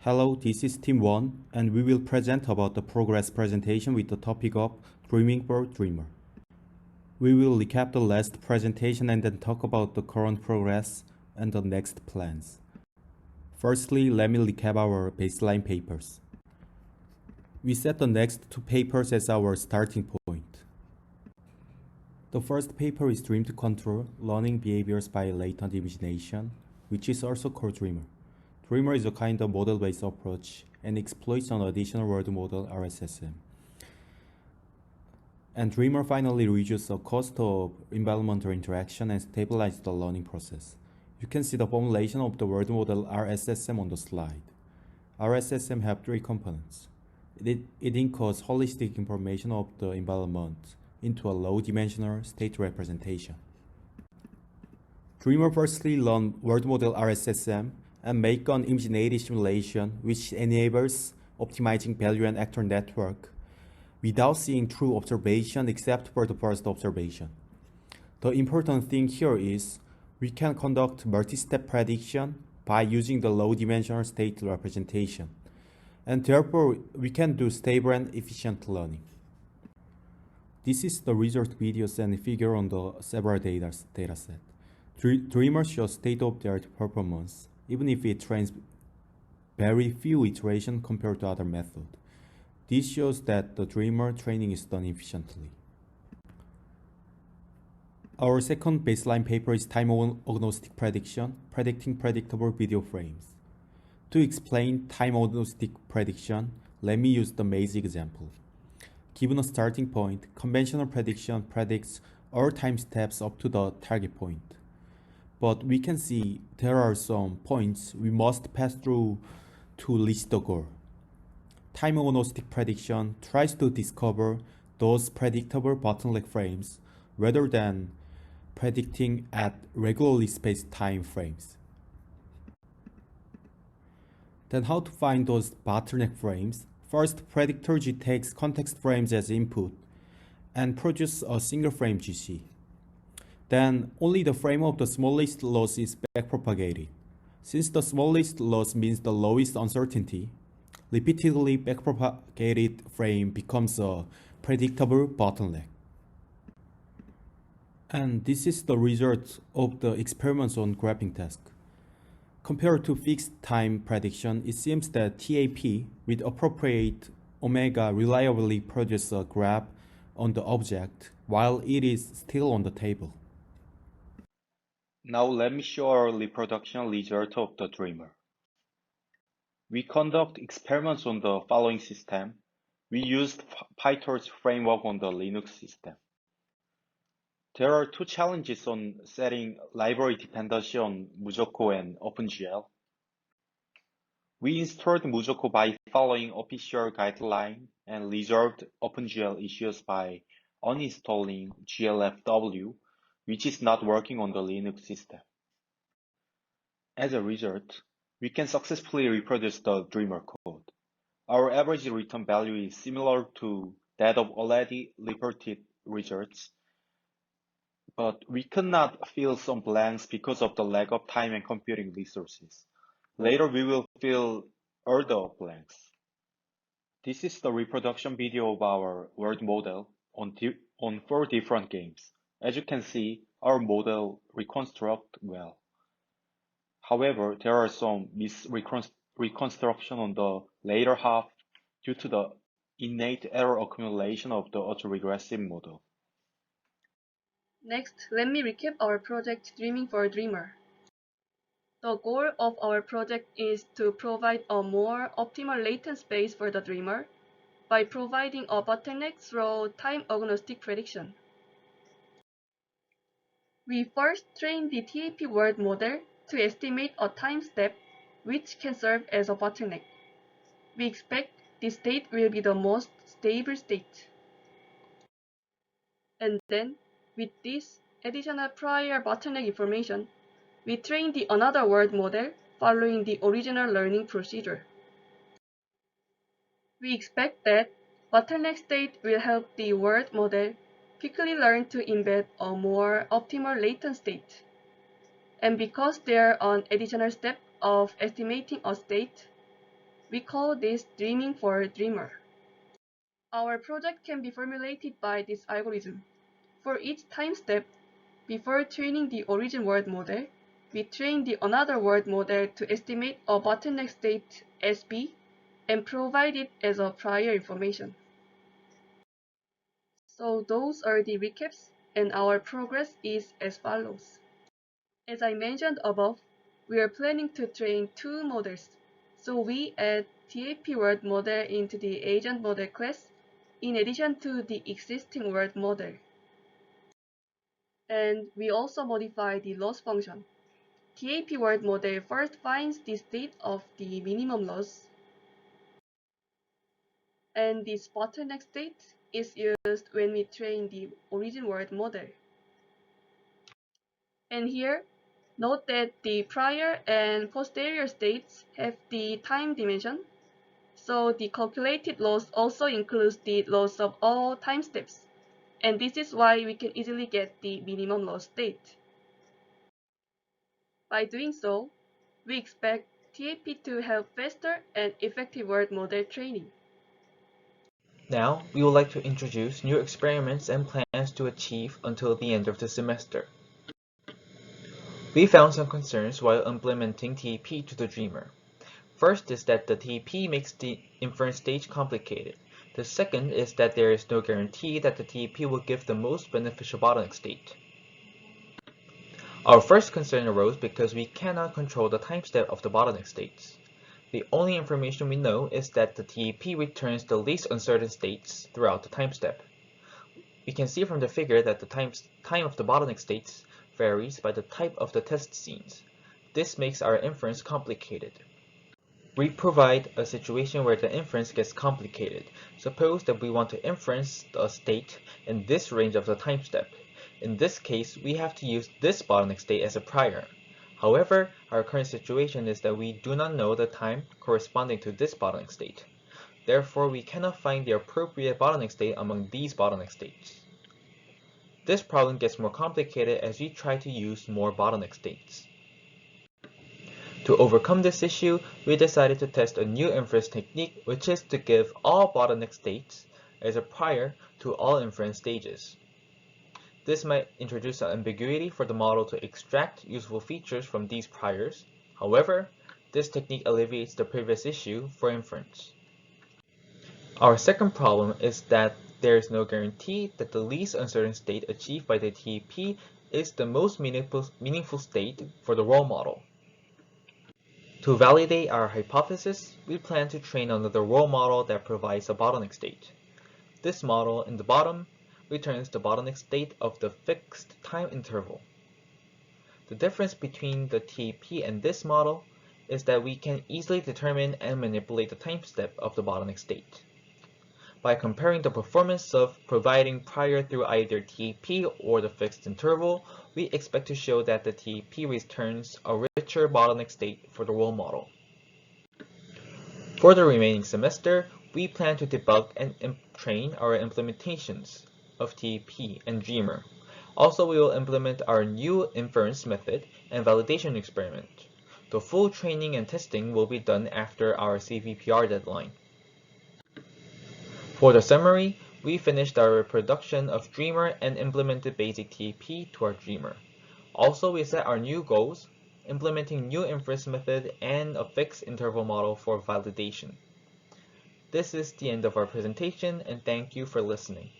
Hello, this is Team 1, and we will present about the progress presentation with the topic of Dreaming for Dreamer. We will recap the last presentation and then talk about the current progress and the next plans. Firstly, let me recap our baseline papers. We set the next two papers as our starting point. The first paper is Dream to Control Learning Behaviors by Latent Imagination, which is also called Dreamer. Dreamer is a kind of model-based approach and exploits an additional world model RSSM. And Dreamer finally reduces the cost of environmental interaction and stabilizes the learning process. You can see the formulation of the world model RSSM on the slide. RSSM have three components. It encodes holistic information of the environment into a low-dimensional state representation. Dreamer firstly learns world model RSSM and make an imaginative simulation which enables optimizing value and actor network without seeing true observation except for the first observation. The important thing here is we can conduct multi-step prediction by using the low-dimensional state representation, and therefore we can do stable and efficient learning. This is the result videos and figure on the several dataset. Dreamer shows state-of-the-art performance even if it trains very few iterations compared to other methods. This shows that the Dreamer training is done efficiently. Our second baseline paper is time-agnostic prediction, predicting predictable video frames. To explain time-agnostic prediction, let me use the maze example. Given a starting point, conventional prediction predicts all time steps up to the target point. But we can see there are some points we must pass through to reach the goal. Time-agnostic prediction tries to discover those predictable bottleneck frames rather than predicting at regularly spaced time frames. Then how to find those bottleneck frames? First, Predictor G takes context frames as input and produces a single frame GC. Then only the frame of the smallest loss is backpropagated. Since the smallest loss means the lowest uncertainty, repeatedly backpropagated frame becomes a predictable bottleneck. And this is the result of the experiments on graphing task. Compared to fixed time prediction, it seems that TAP with appropriate omega reliably produces a graph on the object while it is still on the table. Now let me show our reproduction result of the Dreamer. We conduct experiments on the following system. We used PyTorch framework on the Linux system. There are two challenges on setting library dependency on Mujoko and OpenGL. We installed Mujoko by following official guideline and resolved OpenGL issues by uninstalling GLFW, which is not working on the Linux system. As a result, we can successfully reproduce the Dreamer code. Our average return value is similar to that of already reported results, but we could not fill some blanks because of the lack of time and computing resources. Later, we will fill all the blanks. This is the reproduction video of our world model on 4 different games. As you can see, our model reconstructs well. However, there are some misreconstruction on the later half due to the innate error accumulation of the autoregressive model. Next, let me recap our project Dreaming for Dreamer. The goal of our project is to provide a more optimal latent space for the Dreamer by providing a bottleneck through time-agnostic prediction. We first trained the TAP world model to estimate a time step which can serve as a bottleneck. We expect this state will be the most stable state. And then, with this additional prior bottleneck information, we trained the another world model following the original learning procedure. We expect that bottleneck state will help the world model quickly learn to embed a more optimal latent state. And because there are an additional step of estimating a state, We call this dreaming for dreamer. Our project can be formulated by this algorithm. For each time step, before training the origin world model, we train the another world model to estimate a bottleneck state SB and provide it as a prior information. So those are the recaps, and our progress is as follows. As I mentioned above, we are planning to train two models. So we add TAP world model into the agent model class in addition to the existing world model. And we also modify the loss function. TAP world model first finds the state of the minimum loss, and this bottleneck state is used when we train the origin world model. And here, note that the prior and posterior states have the time dimension, so the calculated loss also includes the loss of all time steps, and this is why we can easily get the minimum loss state. By doing so, we expect TAP to have faster and effective world model training. Now, we would like to introduce new experiments and plans to achieve until the end of the semester. We found some concerns while implementing TAP to the Dreamer. First is that the TAP makes the inference stage complicated. The second is that there is no guarantee that the TAP will give the most beneficial bottleneck state. Our first concern arose because we cannot control the time step of the bottleneck states. The only information we know is that the TAP returns the least uncertain states throughout the time step. We can see from the figure that the time of the bottleneck states varies by the type of the test scenes. This makes our inference complicated. We provide a situation where the inference gets complicated. Suppose that we want to inference a state in this range of the time step. In this case, we have to use this bottleneck state as a prior. However, our current situation is that we do not know the time corresponding to this bottleneck state. Therefore, we cannot find the appropriate bottleneck state among these bottleneck states. This problem gets more complicated as we try to use more bottleneck states. To overcome this issue, we decided to test a new inference technique, which is to give all bottleneck states as a prior to all inference stages. This might introduce an ambiguity for the model to extract useful features from these priors. However, this technique alleviates the previous issue for inference. Our second problem is that there is no guarantee that the least uncertain state achieved by the TAP is the most meaningful state for the role model. To validate our hypothesis, we plan to train another role model that provides a bottleneck state. This model in the bottom returns the bottleneck state of the fixed time interval. The difference between the TAP and this model is that we can easily determine and manipulate the time step of the bottleneck state. By comparing the performance of providing prior through either TAP or the fixed interval, we expect to show that the TAP returns a richer bottleneck state for the role model. For the remaining semester, we plan to debug and train our implementations of TAP and Dreamer. Also, we will implement our new inference method and validation experiment. The full training and testing will be done after our CVPR deadline. For the summary, we finished our production of Dreamer and implemented basic TAP to our Dreamer. Also, we set our new goals, implementing new inference method and a fixed interval model for validation. This is the end of our presentation, and thank you for listening.